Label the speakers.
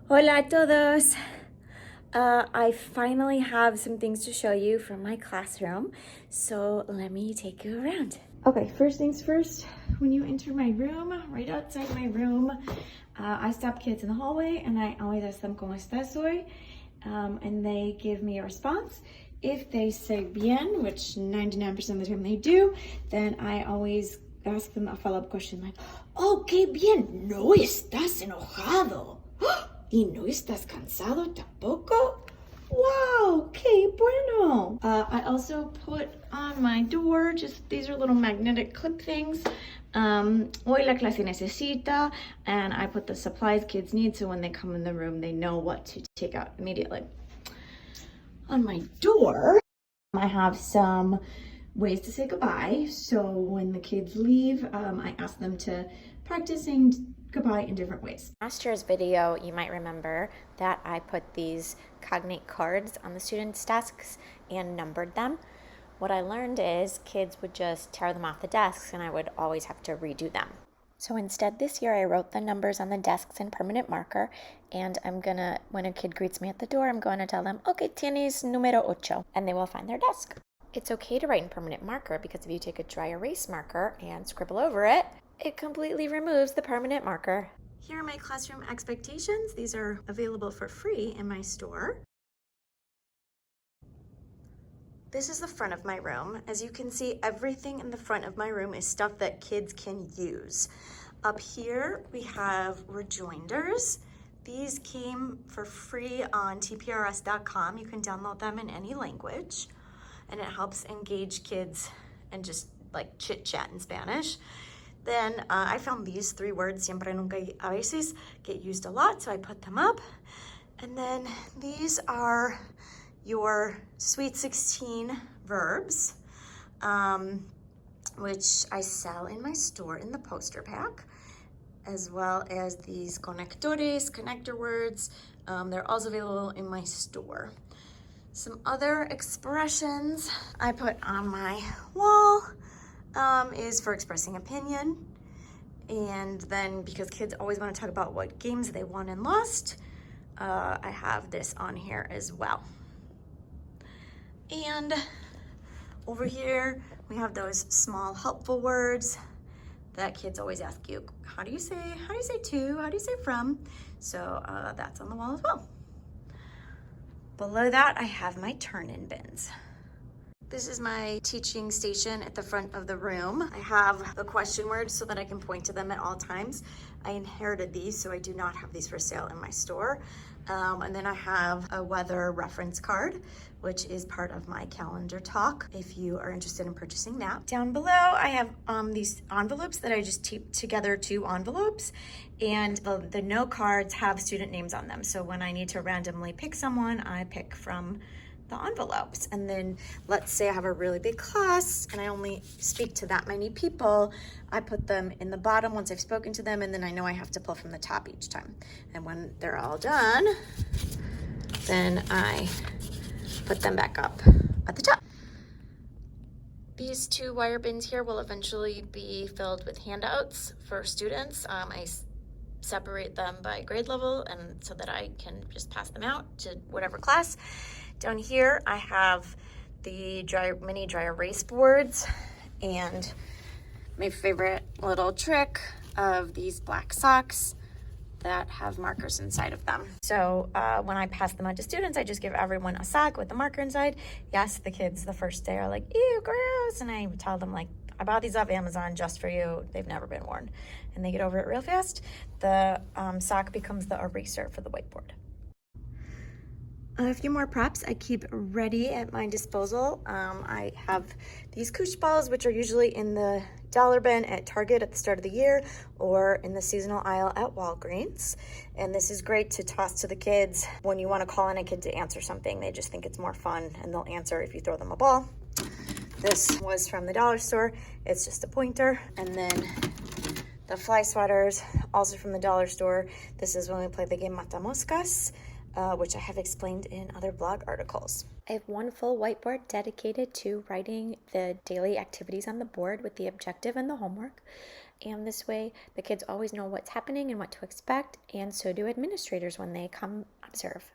Speaker 1: Hola a todos! I finally have some things to show you from my classroom, so let me take you around. Okay, first things first, when you enter my room, right outside my room, I stop kids in the hallway and I always ask them, ¿Cómo estás hoy? And they give me a response. If they say bien, which 99% of the time they do, then I always ask them a follow-up question like, oh, qué bien, no estás enojado. ¿Y no estás cansado tampoco? Wow, qué bueno. I also put on my door, just these are little magnetic clip things. Hoy la clase necesita, and I put the supplies kids need so when they come in the room, they know what to take out immediately. On my door, I have some ways to say goodbye. So when the kids leave, I ask them to practice saying goodbye in different ways.
Speaker 2: Last year's video, you might remember that I put these cognate cards on the students' desks and numbered them. What I learned is kids would just tear them off the desks and I would always have to redo them. So instead this year I wrote the numbers on the desks in permanent marker, and I'm gonna, when a kid greets me at the door, I'm going to tell them, okay, tienes número 8, and they will find their desk. It's okay to write in permanent marker because if you take a dry erase marker and scribble over it, it completely removes the permanent marker. Here are my classroom expectations. These are available for free in my store. This is the front of my room. As you can see, everything in the front of my room is stuff that kids can use. Up here, we have rejoinders. These came for free on tprs.com. You can download them in any language, and it helps engage kids and just like chit chat in Spanish. Then I found these 3 words, siempre, nunca, y a veces, get used a lot, so I put them up. And then these are your Sweet 16 verbs, which I sell in my store in the poster pack, as well as these conectores, connector words. They're also available in my store. Some other expressions I put on my wall is for expressing opinion. And then because kids always want to talk about what games they won and lost, I have this on here as well. And over here, we have those small helpful words that kids always ask you, how do you say to, how do you say from? So that's on the wall as well. Below that, I have my turn-in bins. This is my teaching station at the front of the room. I have the question words so that I can point to them at all times. I inherited these, so I do not have these for sale in my store. And then I have a weather reference card, which is part of my calendar talk, if you are interested in purchasing that. Down below, I have these envelopes that I just taped together 2 envelopes, and the note cards have student names on them. So when I need to randomly pick someone, I pick from the envelopes. And then let's say I have a really big class and I only speak to that many people, I put them in the bottom once I've spoken to them, and then I know I have to pull from the top each time. And when they're all done, then I put them back up at the top. These 2 wire bins here will eventually be filled with handouts for students. I separate them by grade level and so that I can just pass them out to whatever class. Down here, I have the mini dry erase boards and my favorite little trick of these black socks that have markers inside of them. So when I pass them out to students, I just give everyone a sock with a marker inside. Yes, the kids the first day are like, ew, gross. And I tell them like, I bought these off Amazon just for you. They've never been worn. And they get over it real fast. The sock becomes the eraser for the whiteboard. A few more props I keep ready at my disposal. I have these koosh balls, which are usually in the dollar bin at Target at the start of the year or in the seasonal aisle at Walgreens. And this is great to toss to the kids when you want to call in a kid to answer something. They just think it's more fun and they'll answer if you throw them a ball. This was from the dollar store. It's just a pointer. And then the fly sweaters, also from the dollar store. This is when we play the game Mata Moscas, which I have explained in other blog articles. I have one full whiteboard dedicated to writing the daily activities on the board with the objective and the homework.
Speaker 1: And this way, the kids always know what's happening and what to expect, and so do administrators when they come observe.